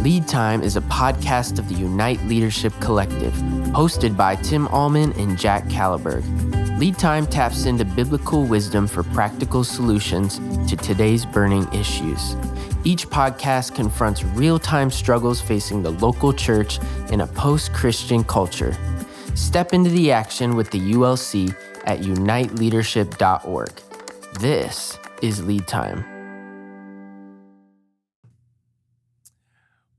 Lead Time is a podcast of the Unite Leadership Collective, hosted by Tim Allman and Jack Caliberg. Lead Time taps into biblical wisdom for practical solutions to today's burning issues. Each podcast confronts real-time struggles facing the local church in a post-Christian culture. Step into the action with the ULC at uniteleadership.org. This is Lead Time.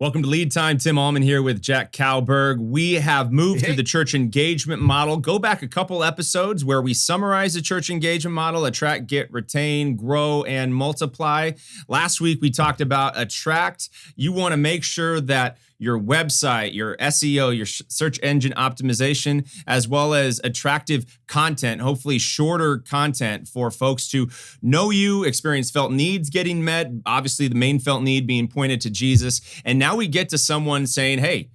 Welcome to Lead Time. Tim Allman here with Jack Caliberg. We have moved through the church engagement model. Go back a couple episodes where we summarize the church engagement model: attract, get, retain, grow, and multiply. Last week, we talked about attract. You want to make sure that your website, your SEO, your search engine optimization, as well as attractive content, hopefully shorter content for folks to know you, experience felt needs getting met, obviously the main felt need being pointed to Jesus. And now we get to someone saying, hey,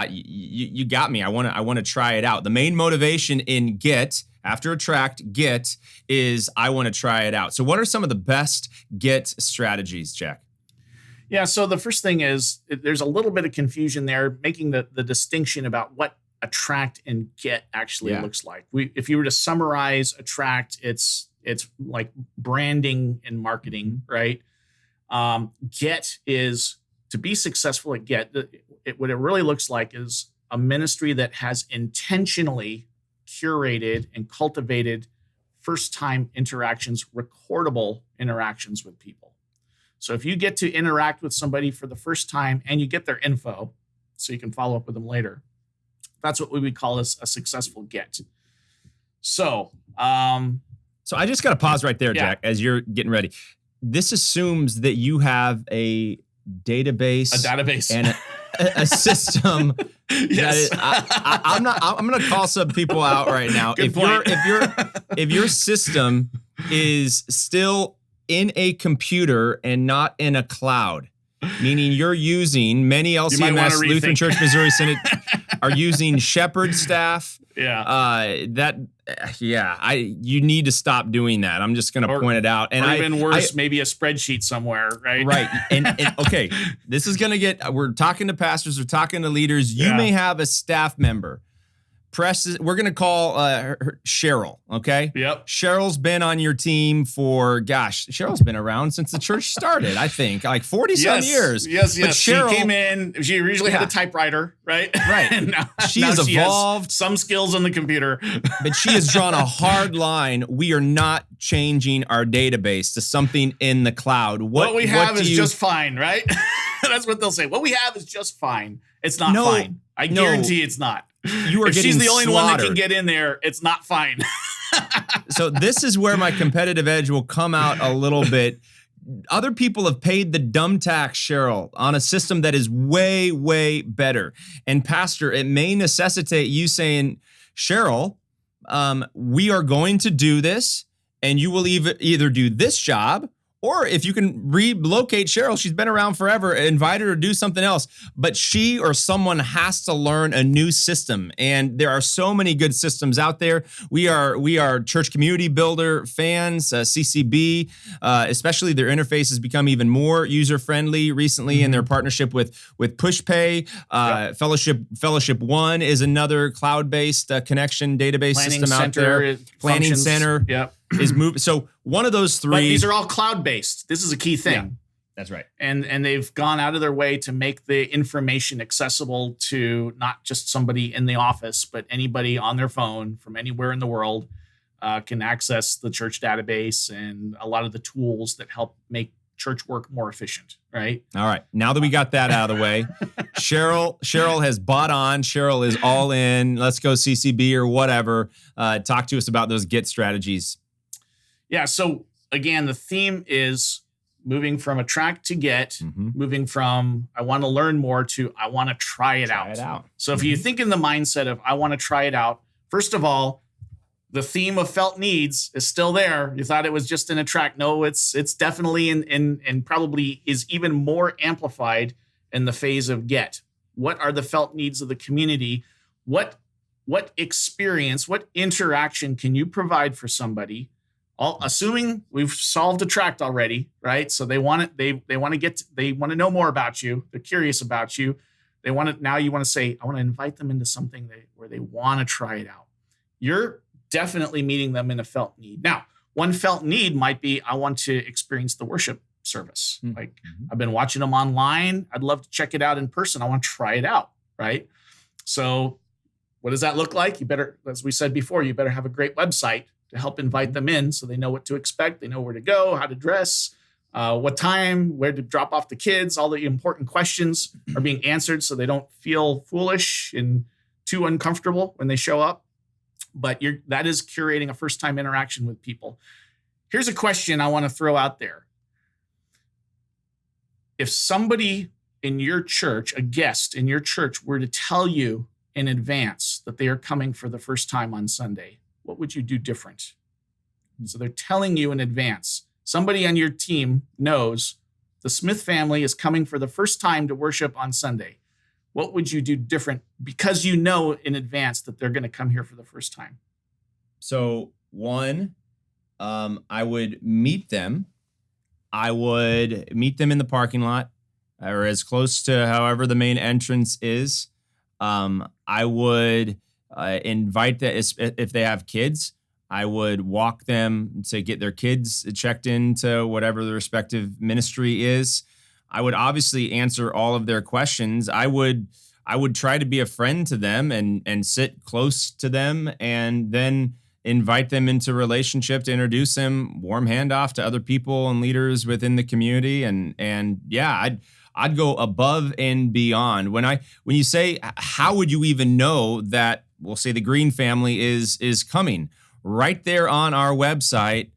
you got me. I want to try it out. The main motivation in get, after attract, get, is I want to try it out. So what are some of the best get strategies, Jack? Yeah, so the first thing is there's a little bit of confusion there, making the distinction about what attract and get actually looks like. If you were to summarize attract, it's like branding and marketing, right? Get is to be successful at get. What it really looks like is a ministry that has intentionally curated and cultivated first-time interactions, recordable interactions with people. So if you get to interact with somebody for the first time and you get their info so you can follow up with them later, that's what we would call a successful get. So I just got to pause right there, Jack, as you're getting ready. This assumes that you have a database, and a system. Yes. I'm going to call some people out right now. Good point. If your system is still in a computer and not in a cloud, meaning you're using many LCMS, Lutheran Church Missouri Synod, are using Shepherd staff. You need to stop doing that. I'm just going to point it out. And even worse, maybe a spreadsheet somewhere, right? Right. And okay, this is going to we're talking to pastors, we're talking to leaders. You may have a staff member. We're going to call her Cheryl, okay? Yep. Cheryl's been on your team Cheryl's been around since the church started, I think, like 40-some years. Yes. But Cheryl, she came in, she originally had a typewriter, right? Right. And now she has evolved. Some skills on the computer. But she has drawn a hard line. We are not changing our database to something in the cloud. What we have is just fine, right? That's what they'll say. What we have is just fine. It's not fine. I guarantee it's not. You are if getting she's the only slaughtered. one that can get in there, it's not fine. So this is where my competitive edge will come out a little bit. Other people have paid the dumb tax, Cheryl, on a system that is way, way better. And Pastor, it may necessitate you saying, Cheryl, we are going to do this, and you will either do this job, or if you can relocate Cheryl, she's been around forever, invite her to do something else. But she or someone has to learn a new system. And there are so many good systems out there. We are Church Community Builder fans, CCB, especially their interface has become even more user-friendly recently in their partnership with PushPay. Fellowship One is another cloud-based connection database system out there. Planning Center. Yep. Is moving. So one of those three. But these are all cloud-based. This is a key thing. Yeah, that's right. And they've gone out of their way to make the information accessible to not just somebody in the office, but anybody on their phone from anywhere in the world can access the church database and a lot of the tools that help make church work more efficient, right? All right. Now that we got that out of the way, Cheryl has bought on. Cheryl is all in. Let's go CCB or whatever. Talk to us about those get strategies. Yeah. So again, the theme is moving from attract to get, moving from I want to learn more to I want to try it out. So if you think in the mindset of I want to try it out, first of all, the theme of felt needs is still there. You thought it was just an attract. No, it's definitely and probably is even more amplified in the phase of get. What are the felt needs of the community? What experience, what interaction can you provide for somebody assuming we've solved a tract already, right? So they want it. They want to know more about you. They're curious about you. They want to, now you want to say, I want to invite them into something where they want to try it out. You're definitely meeting them in a felt need. Now, one felt need might be, I want to experience the worship service. Mm-hmm. Like, I've been watching them online. I'd love to check it out in person. I want to try it out, right? So what does that look like? You better, as we said before, you better have a great website to help invite them in so they know what to expect. They know where to go, how to dress, what time, where to drop off the kids. All the important questions are being answered so they don't feel foolish and too uncomfortable when they show up. But that is curating a first-time interaction with people. Here's a question I want to throw out there. If somebody in your church, a guest in your church, were to tell you in advance that they are coming for the first time on Sunday, what would you do different? So they're telling you in advance. Somebody on your team knows the Smith family is coming for the first time to worship on Sunday. What would you do different because you know in advance that they're going to come here for the first time? So one, I would meet them. I would meet them in the parking lot or as close to however the main entrance is. I would invite them, if they have kids, I would walk them to get their kids checked into whatever the respective ministry is. I would obviously answer all of their questions. I would try to be a friend to them and sit close to them and then invite them into relationship to introduce them, warm handoff to other people and leaders within the community. And yeah, I'd go above and beyond. When you say, how would you even know that, we'll say the Green family is coming? Right there on our website.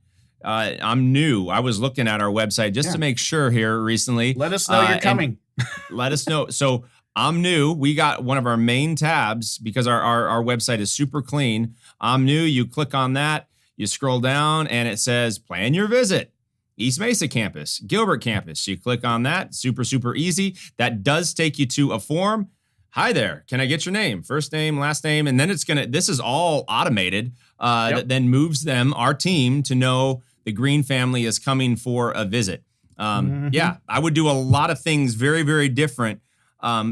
I'm new. I was looking at our website just to make sure here recently. Let us know you're coming. Let us know. So I'm new. We got one of our main tabs because our website is super clean. I'm new. You click on that. You scroll down and it says plan your visit. East Mesa campus, Gilbert campus. You click on that. Super, super easy. That does take you to a form. Hi there. Can I get your name? First name, last name. And then this is all automated. That then moves them, our team, to know the Green family is coming for a visit. Yeah, I would do a lot of things very, very different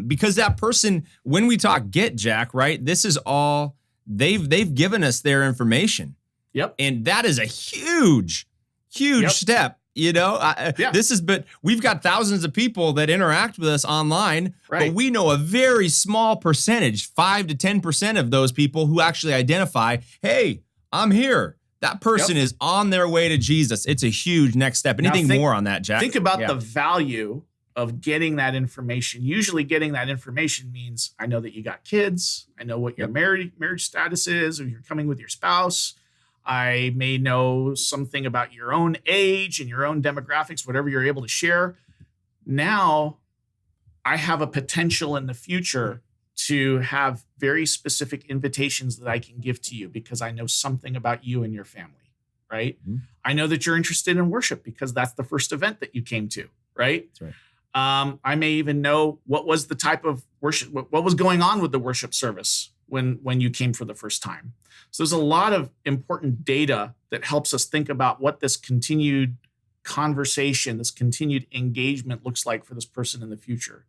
because that person, when we talk Get, Jack, right? This is all, they've given us their information. Yep. And that is a huge step. You know, but we've got thousands of people that interact with us online, but we know a very small percentage, 5 to 10% of those people who actually identify, hey, I'm here. That person is on their way to Jesus. It's a huge next step. Anything more on that, Jack? Think about the value of getting that information. Usually getting that information means I know that you got kids. I know what your marriage status is, or you're coming with your spouse. I may know something about your own age and your own demographics, whatever you're able to share. Now, I have a potential in the future to have very specific invitations that I can give to you because I know something about you and your family, right? Mm-hmm. I know that you're interested in worship because that's the first event that you came to, right? That's right. I may even know what was the type of worship, what was going on with the worship service when you came for the first time. So there's a lot of important data that helps us think about what this continued conversation, this continued engagement looks like for this person in the future.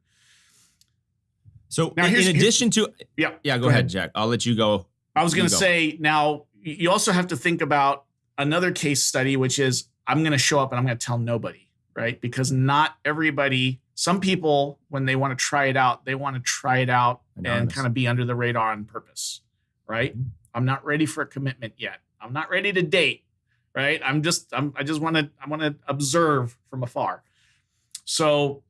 So now in addition to, go ahead, Jack. I'll let you go. I was going to say, now you also have to think about another case study, which is I'm going to show up and I'm going to tell nobody, right? Because not everybody, some people, when they want to try it out, they want to try it out and kind of be under the radar on purpose, right? Mm-hmm. I'm not ready for a commitment yet. I'm not ready to date, right? I want to observe from afar. So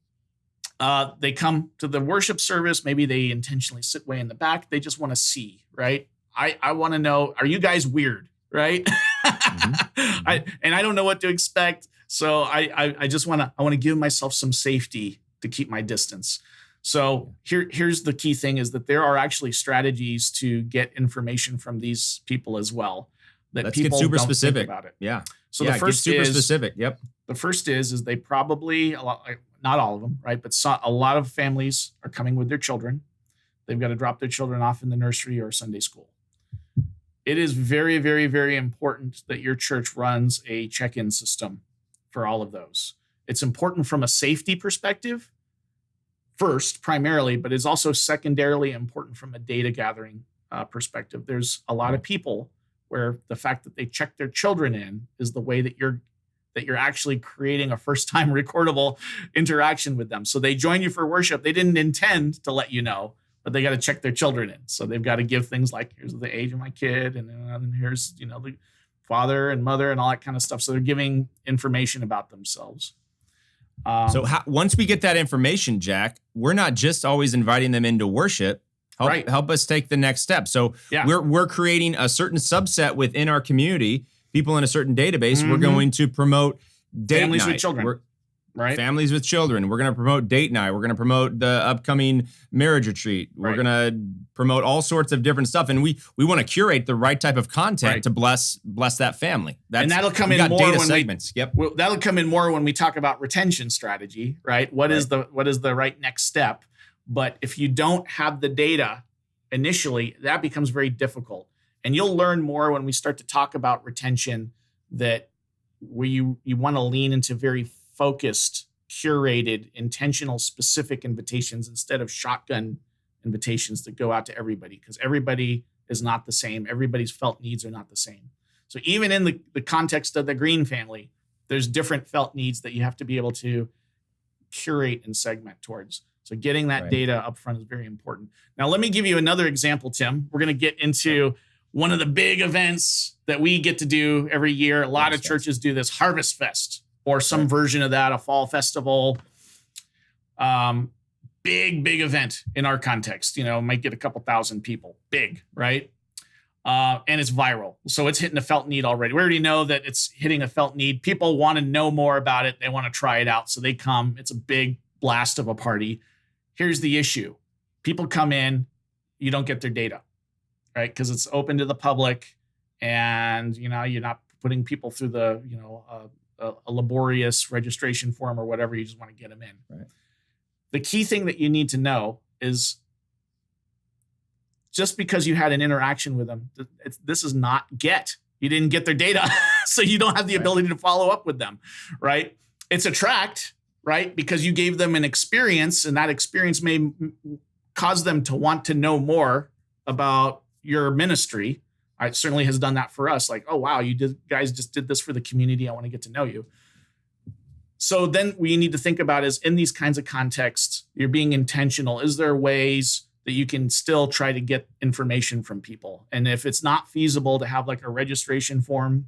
they come to the worship service. Maybe they intentionally sit way in the back. They just want to see, right? I want to know, are you guys weird, right? Mm-hmm. I don't know what to expect. So I just want to give myself some safety to keep my distance. So here's the key thing is that there are actually strategies to get information from these people as well. Let's get super specific about it. Yeah. So the first super specific. Yep. The first is they probably, not all of them, right? But a lot of families are coming with their children. They've got to drop their children off in the nursery or Sunday school. it is very, very, very important that your church runs a check-in system for all of those. It's important from a safety perspective first, primarily, but it's also secondarily important from a data gathering perspective. There's a lot of people where the fact that they check their children in is the way that you're actually creating a first-time recordable interaction with them. So they join you for worship. They didn't intend to let you know, but they got to check their children in. So they've got to give things like, here's the age of my kid, and here's, the father and mother and all that kind of stuff. So they're giving information about themselves. Once we get that information, Jack, we're not just always inviting them into worship. Help us take the next step. So we're creating a certain subset within our community, people in a certain database. Mm-hmm. We're going to promote date families night. With children. Families with children. We're going to promote date night. We're going to promote the upcoming marriage retreat. We're going to promote all sorts of different stuff. And we want to curate the right type of content to bless that family. And that'll come in more data when segments. That'll come in more when we talk about retention strategy, right? What is the right next step? But if you don't have the data initially, that becomes very difficult. And you'll learn more when we start to talk about retention, that where you want to lean into very focused, curated, intentional, specific invitations instead of shotgun invitations that go out to everybody, because everybody is not the same. Everybody's felt needs are not the same. So even in the context of the Green family, there's different felt needs that you have to be able to curate and segment towards. So getting that data up front is very important. Now, let me give you another example, Tim. We're going to get into one of the big events that we get to do every year. A lot of churches do this, Harvest Fest, or some version of that, a fall festival. Big event in our context. Might get a couple thousand people. Big, right? And it's viral. So it's hitting a felt need already. We already know that it's hitting a felt need. People want to know more about it. They want to try it out. So they come. It's a big blast of a party. Here's the issue. People come in, you don't get their data, right? Because it's open to the public, and you're not putting people through the a laborious registration form or whatever. You just want to get them in. Right. The key thing that you need to know is, just because you had an interaction with them, this is not get. You didn't get their data, so you don't have the ability to follow up with them, right? It's attract, right? Because you gave them an experience, and that experience may cause them to want to know more about your ministry. It certainly has done that for us. Like, oh, wow, guys just did this for the community. I want to get to know you. So then what you need to think about is, in these kinds of contexts, you're being intentional. Is there ways that you can still try to get information from people? And if it's not feasible to have like a registration form,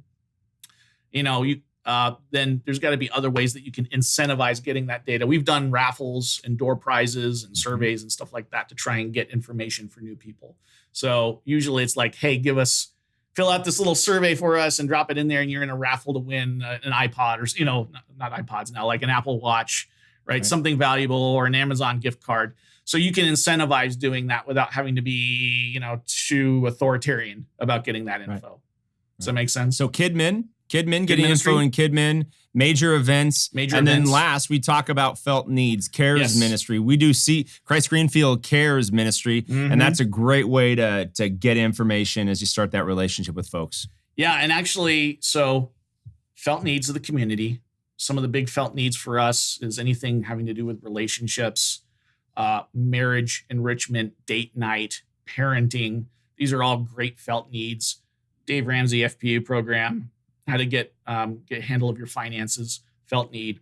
then there's got to be other ways that you can incentivize getting that data. We've done raffles and door prizes and surveys and stuff like that to try and get information for new people. So usually it's like, hey, fill out this little survey for us and drop it in there, and you're in a raffle to win an iPod, or, not iPods now, like an Apple Watch, right? Something valuable, or an Amazon gift card. So you can incentivize doing that without having to be, too authoritarian about getting that info. Does that make sense? So KidMin getting info in KidMin, major events. Then last, we talk about felt needs, CARES ministry. We do see Christ Greenfield CARES ministry, and that's a great way to get information as you start that relationship with folks. Yeah, and actually, so felt needs of the community. Some of the big felt needs for us is anything having to do with relationships, marriage, enrichment, date night, parenting. These are all great felt needs. Dave Ramsey FPU program, how to get handle of your finances, felt need.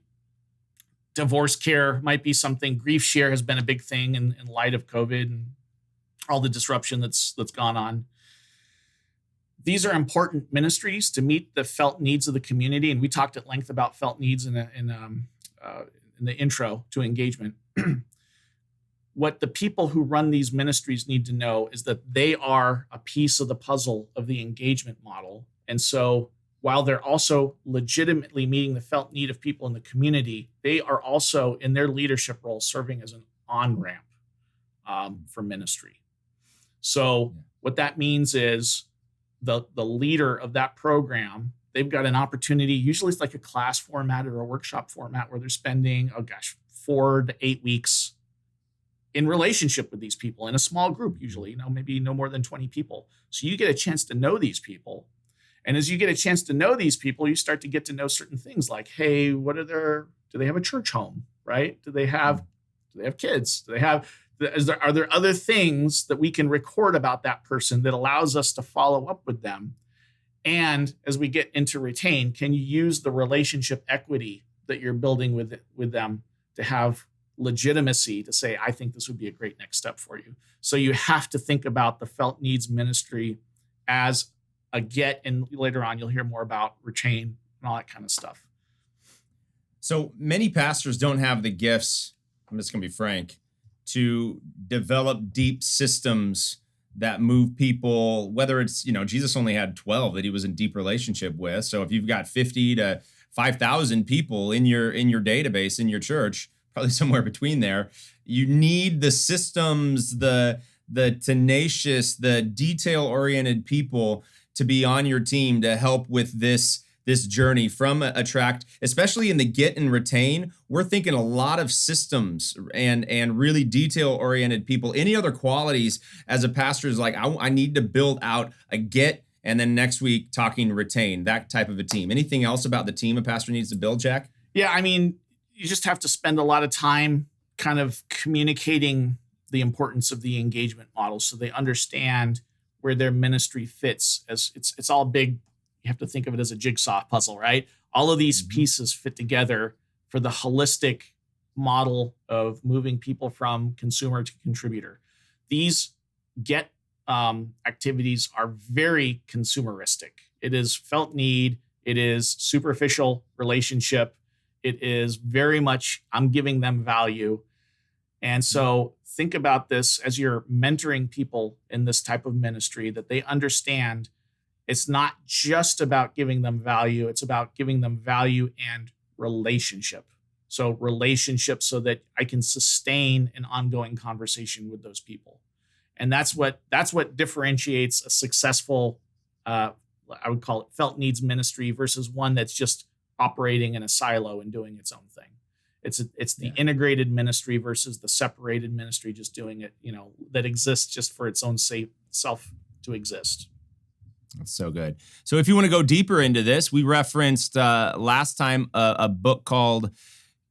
Divorce care might be something. Grief share has been a big thing in light of COVID and all the disruption that's gone on. These are important ministries to meet the felt needs of the community, and we talked at length about felt needs in the intro to engagement. What the people who run these ministries need to know is that they are a piece of the puzzle of the engagement model. And so while they're also legitimately meeting the felt need of people in the community, they are also, in their leadership role, serving as an on-ramp for ministry. So what that means is the leader of that program, they've got an opportunity. Usually it's like a class format or a workshop format where they're spending, 4 to 8 weeks in relationship with these people in a small group, usually, maybe no more than 20 people. So you get a chance to know these people. And as you get a chance to know these people, you start to get to know certain things like, hey, do they have a church home, right? Do they have kids? Are there other things that we can record about that person that allows us to follow up with them? And as we get into retain, can you use the relationship equity that you're building with them to have legitimacy to say, I think this would be a great next step for you. So you have to think about the felt needs ministry as a get, and later on you'll hear more about retain and all that kind of stuff. So many pastors don't have the gifts, I'm just going to be frank, to develop deep systems that move people, whether it's, Jesus only had 12 that he was in deep relationship with. So if you've got 50 to 5,000 people in your database, in your church, probably somewhere between there, you need the systems, the tenacious, the detail-oriented people to be on your team to help with this journey from attract, especially in the get and retain. We're thinking a lot of systems and really detail-oriented people. Any other qualities as a pastor is like, I need to build out a get, and then next week talking retain, that type of a team. Anything else about the team a pastor needs to build, Jack? Yeah, you just have to spend a lot of time kind of communicating the importance of the engagement model so they understand where their ministry fits. As it's all big. You have to think of it as a jigsaw puzzle, right? All of these pieces fit together for the holistic model of moving people from consumer to contributor. These get activities are very consumeristic. It is felt need. It is superficial relationship. It is very much, I'm giving them value. And so think about this as you're mentoring people in this type of ministry, that they understand it's not just about giving them value. It's about giving them value and relationship. So relationship so that I can sustain an ongoing conversation with those people. And that's what differentiates a successful, I would call it felt needs ministry versus one that's just operating in a silo and doing its own thing. It's the integrated ministry versus the separated ministry, just doing it, that exists just for its own self to exist. That's so good. So if you want to go deeper into this, we referenced last time a book called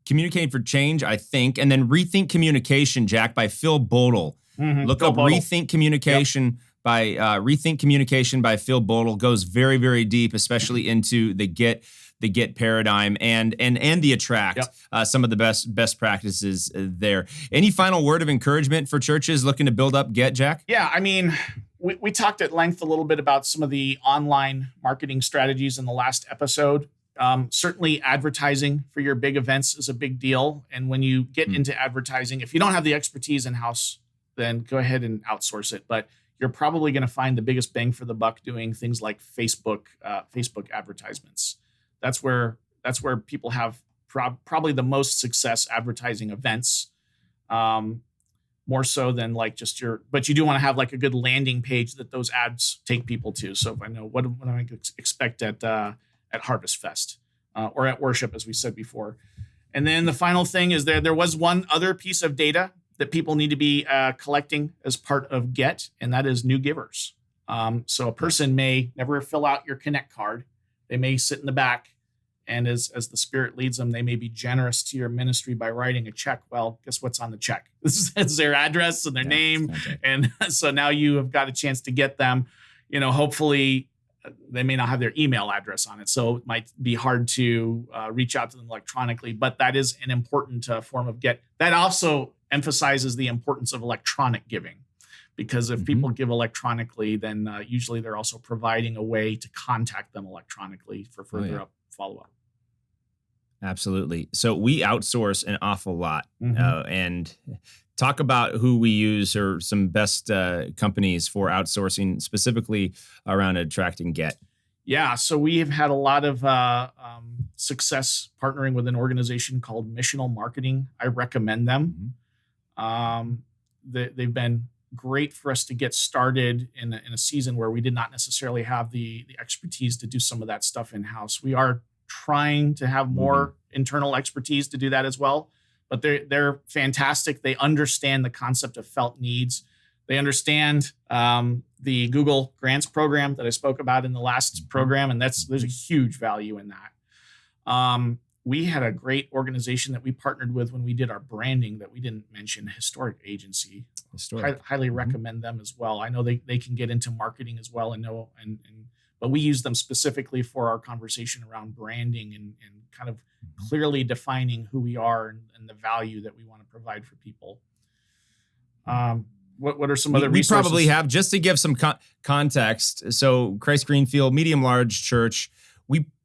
Communicating for Change, I think, and then Rethink Communication, Jack, by Phil Bodle. Mm-hmm. Look Phil up Bodle. Rethink Communication by Rethink Communication by Phil Bodle. Goes very, very deep, especially into the get paradigm and the attract. Some of the best practices there. Any final word of encouragement for churches looking to build up get, Jack? Yeah, we talked at length a little bit about some of the online marketing strategies in the last episode. Certainly advertising for your big events is a big deal. And when you get into advertising, if you don't have the expertise in-house, then go ahead and outsource it. But you're probably going to find the biggest bang for the buck doing things like Facebook advertisements. That's where people have probably the most success advertising events. More so than like just but you do want to have like a good landing page that those ads take people to. So if I know what I expect at Harvest Fest or at worship, as we said before. And then the final thing is there was one other piece of data that people need to be collecting as part of Get, and that is new givers. So a person may never fill out your Connect card. They may sit in the back, and as the Spirit leads them, they may be generous to your ministry by writing a check. Well, guess what's on the check? This is their address and their name. And so now you have got a chance to get them, hopefully they may not have their email address on it. So it might be hard to reach out to them electronically, but that is an important form of Get. That also emphasizes the importance of electronic giving, because if people give electronically, then usually they're also providing a way to contact them electronically for further follow-up. Absolutely. So we outsource an awful lot, and talk about who we use or some best companies for outsourcing, specifically around attracting Get. Yeah, so we have had a lot of success partnering with an organization called Missional Marketing. I recommend them. They've been great for us to get started in a season where we did not necessarily have the expertise to do some of that stuff in-house. We are trying to have more internal expertise to do that as well, but they're fantastic. They understand the concept of felt needs. They understand the Google Grants program that I spoke about in the last program, and there's a huge value in that. We had a great organization that we partnered with when we did our branding that we didn't mention, Historic Agency. Highly recommend them as well. I know they can get into marketing as well but we use them specifically for our conversation around branding and kind of clearly defining who we are and the value that we want to provide for people. What are some other resources? We probably have, just to give some context. So Christ Greenfield, medium large church,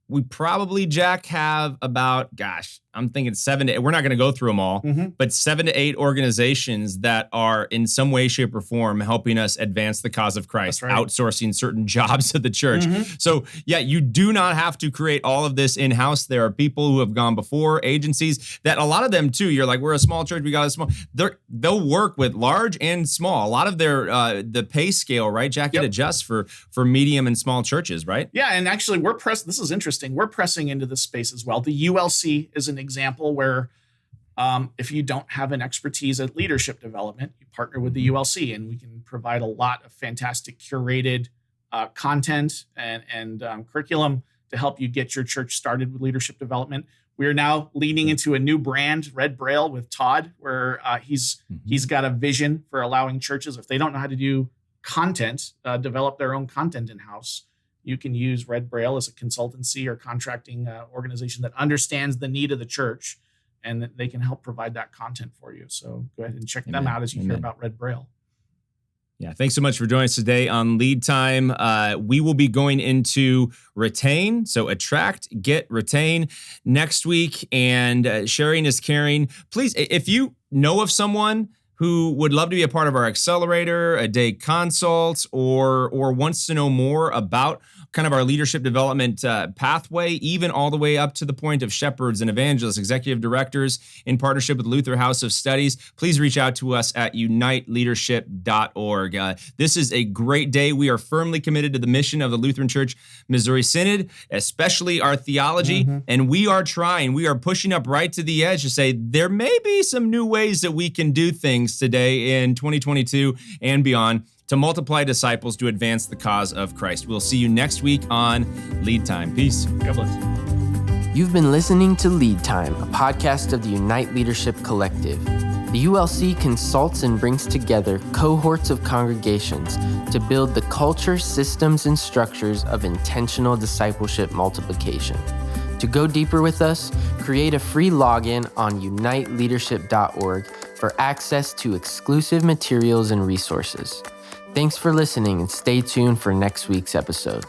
we probably, Jack, have about, I'm thinking 7 to 8. We're not going to go through them all, but 7 to 8 organizations that are in some way, shape, or form helping us advance the cause of Christ, outsourcing certain jobs of the church. So yeah, you do not have to create all of this in-house. There are people who have gone before, agencies that a lot of them too, you're like, we're a small church, we got a small, they'll work with large and small. A lot of their, the pay scale, right, Jack, it adjusts for medium and small churches, right? Yeah, and actually this is interesting. We're pressing into this space as well. The ULC is an example where if you don't have an expertise at leadership development, you partner with the ULC, and we can provide a lot of fantastic curated content and curriculum to help you get your church started with leadership development. We are now leaning into a new brand, Red Braille, with Todd, where he's got a vision for allowing churches, if they don't know how to do content, develop their own content in-house. You can use Red Braille as a consultancy or contracting organization that understands the need of the church, and that they can help provide that content for you. So go ahead and check them out as you hear about Red Braille. Yeah, thanks so much for joining us today on Lead Time. We will be going into retain, so attract, get, retain next week, and sharing is caring. Please, if you know of someone who would love to be a part of our accelerator, a day consult, or wants to know more about kind of our leadership development pathway, even all the way up to the point of shepherds and evangelists, executive directors in partnership with Luther House of Studies, please reach out to us at uniteleadership.org. This is a great day. We are firmly committed to the mission of the Lutheran Church Missouri Synod, especially our theology, and we are pushing up right to the edge to say there may be some new ways that we can do things today in 2022 and beyond to multiply disciples to advance the cause of Christ. We'll see you next week on Lead Time. Peace. God bless. You've been listening to Lead Time, a podcast of the Unite Leadership Collective. The ULC consults and brings together cohorts of congregations to build the culture, systems, and structures of intentional discipleship multiplication. To go deeper with us, create a free login on uniteleadership.org for access to exclusive materials and resources. Thanks for listening, and stay tuned for next week's episode.